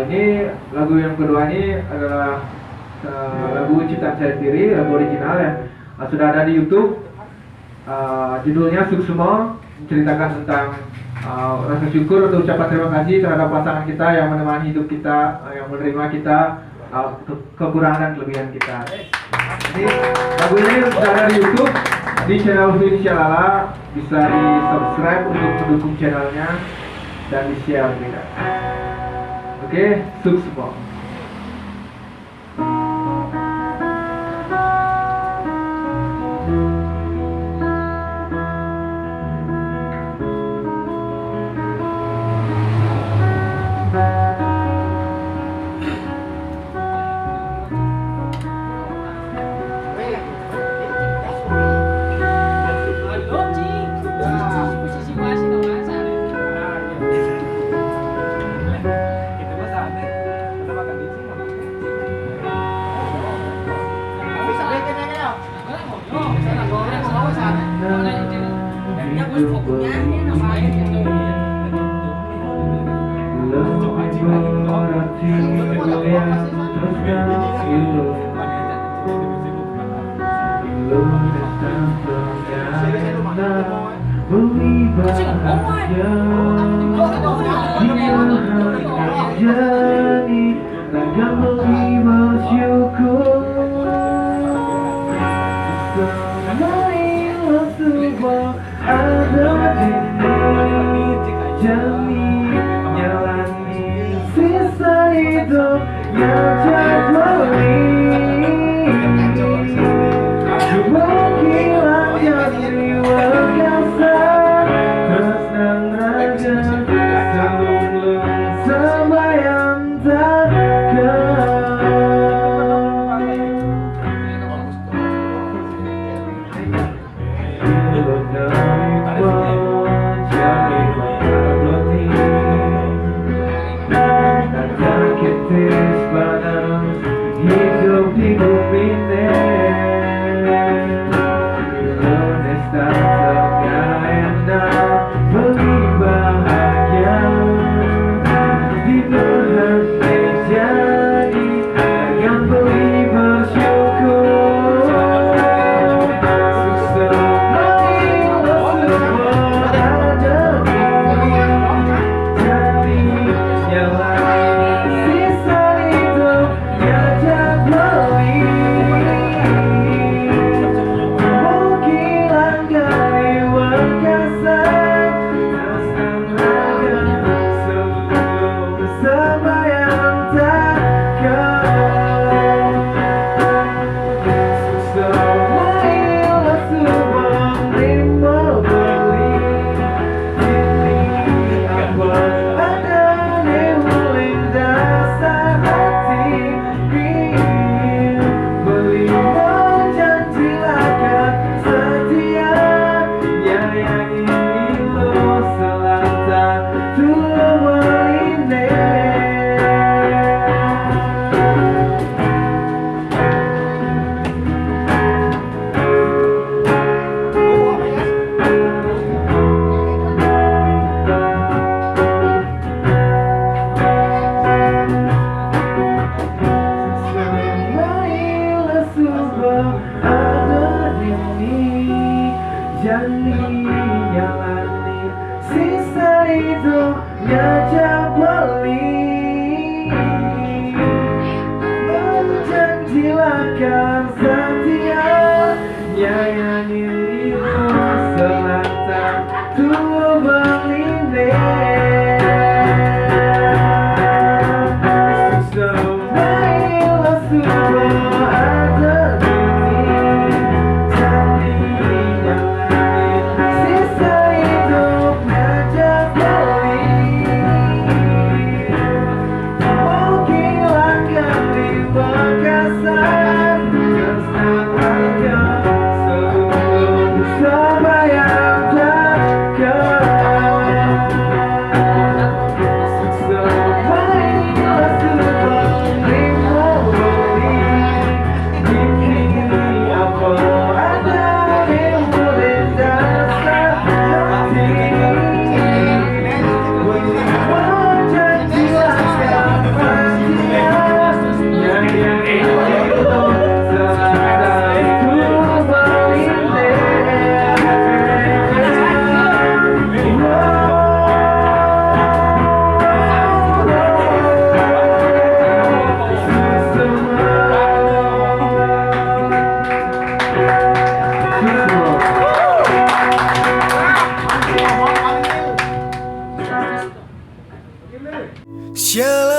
Ini lagu yang kedua ini adalah lagu ciptaan saya sendiri, lagu original ya. Sudah ada di YouTube. Judulnya Suksma, menceritakan tentang rasa syukur atau ucapan terima kasih terhadap pasangan kita yang menemani hidup kita, yang menerima kita, kekurangan dan kelebihan kita. Jadi lagu ini sudah ada di YouTube di channel Indonesia Lala, bisa di subscribe untuk mendukung channelnya dan di share juga. Oke, Suksma. Yeah. Jalan